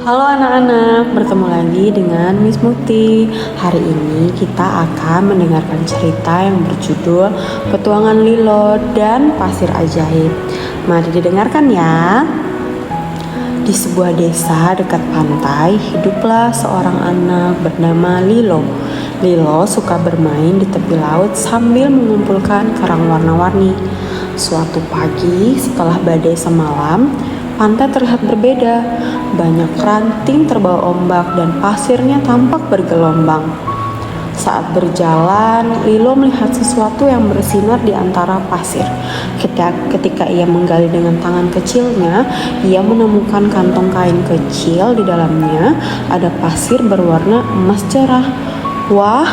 Halo anak-anak, bertemu lagi dengan Miss Muti. Hari ini kita akan mendengarkan cerita yang berjudul Petualangan Lilo dan Pasir Ajaib. Mari didengarkan ya. Di sebuah desa dekat pantai, hiduplah seorang anak bernama Lilo. Lilo suka bermain di tepi laut sambil mengumpulkan kerang warna-warni. Suatu pagi, setelah badai semalam, pantai terlihat berbeda. Banyak ranting terbawa ombak dan pasirnya tampak bergelombang. Saat berjalan, Lilo melihat sesuatu yang bersinar di antara pasir. Ketika ia menggali dengan tangan kecilnya, ia menemukan kantong kain kecil. Di dalamnya ada pasir berwarna emas cerah. Wah,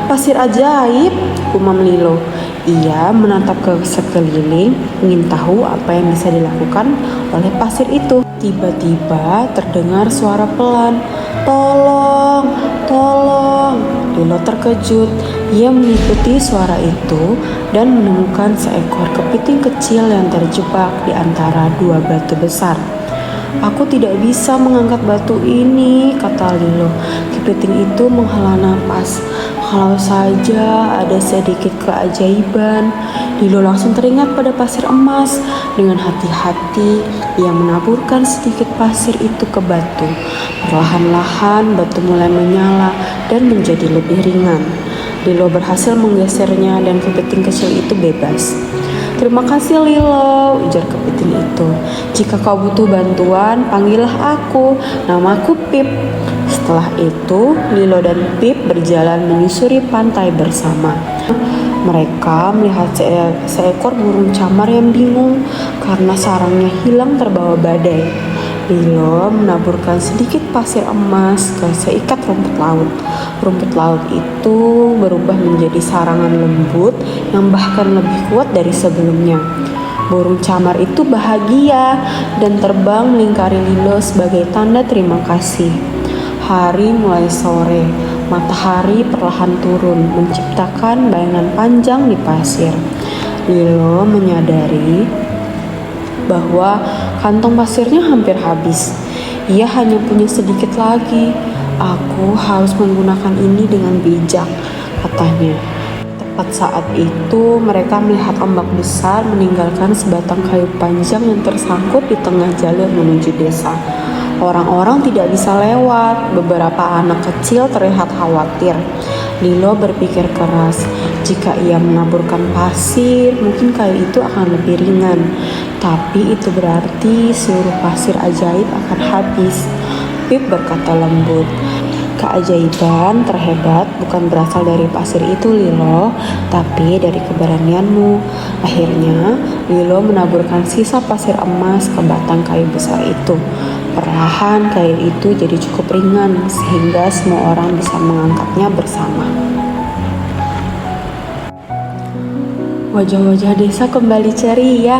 pasir ajaib, gumam Lilo. Ia menatap ke sekeliling, ingin tahu apa yang bisa dilakukan oleh pasir itu. Tiba-tiba terdengar suara pelan, "Tolong, tolong!" Lilo terkejut. Ia mengikuti suara itu dan menemukan seekor kepiting kecil yang terjebak di antara dua batu besar. "Aku tidak bisa mengangkat batu ini," kata Lilo. Kepiting itu menghela napas. Kalau saja ada sedikit keajaiban. Lilo langsung teringat pada pasir emas. Dengan hati-hati, ia menaburkan sedikit pasir itu ke batu. Perlahan-lahan batu mulai menyala dan menjadi lebih ringan. Lilo berhasil menggesernya dan kepiting kecil itu bebas. "Terima kasih Lilo," ujar kepiting itu. "Jika kau butuh bantuan, panggillah aku. Namaku Pip." Setelah itu, Lilo dan Pip berjalan menyusuri pantai bersama. Mereka melihat seekor burung camar yang bingung karena sarangnya hilang terbawa badai. Lilo menaburkan sedikit pasir emas ke seikat rumput laut. Rumput laut itu berubah menjadi sarangan lembut yang bahkan lebih kuat dari sebelumnya. Burung camar itu bahagia dan terbang melingkari Lilo sebagai tanda terima kasih. Hari mulai sore, matahari perlahan turun, menciptakan bayangan panjang di pasir. Lilo menyadari bahwa kantong pasirnya hampir habis. Ia hanya punya sedikit lagi. "Aku harus menggunakan ini dengan bijak," katanya. Tepat saat itu, mereka melihat ombak besar meninggalkan sebatang kayu panjang yang tersangkut di tengah jalur menuju desa. Orang-orang tidak bisa lewat. Beberapa anak kecil terlihat khawatir. Lilo berpikir keras. Jika ia menaburkan pasir, mungkin kayu itu akan lebih ringan. Tapi itu berarti seluruh pasir ajaib akan habis. Pip berkata lembut, "Keajaiban terhebat bukan berasal dari pasir itu, Lilo, tapi dari keberanianmu." Akhirnya, Lilo menaburkan sisa pasir emas ke batang kayu besar itu. Perlahan kayu itu jadi cukup ringan sehingga semua orang bisa mengangkatnya bersama. Wajah-wajah desa kembali ceria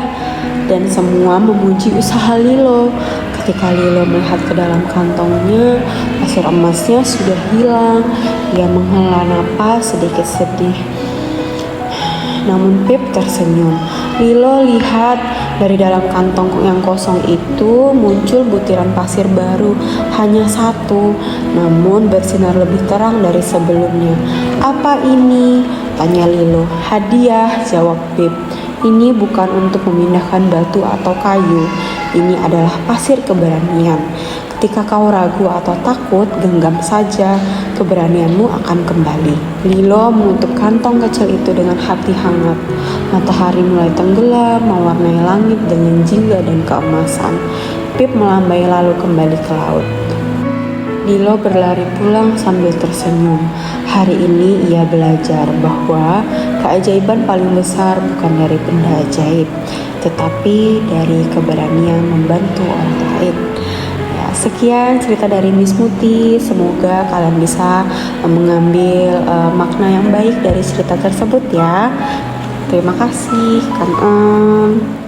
dan semua memuji usaha Lilo. Ketika Lilo melihat ke dalam kantongnya, pasir emasnya sudah hilang. Ia menghela napas sedikit sedih. Namun Pip tersenyum. Lilo lihat dari dalam kantong yang kosong itu muncul butiran pasir baru, hanya satu, namun bersinar lebih terang dari sebelumnya. "Apa ini?" tanya Lilo. "Hadiah," jawab Pip. "Ini bukan untuk memindahkan batu atau kayu. Ini adalah pasir keberanian. Ketika kau ragu atau takut, genggam saja, keberanianmu akan kembali." Lilo menutup kantong kecil itu dengan hati hangat. Matahari mulai tenggelam, mewarnai langit dengan jingga dan keemasan. Pip melambai lalu kembali ke laut. Lilo berlari pulang sambil tersenyum. Hari ini ia belajar bahwa keajaiban paling besar bukan dari benda ajaib, tetapi dari keberanian membantu orang lain. Sekian cerita dari Miss Muti. Semoga kalian bisa mengambil makna yang baik dari cerita tersebut ya. Terima kasih, Kan Em.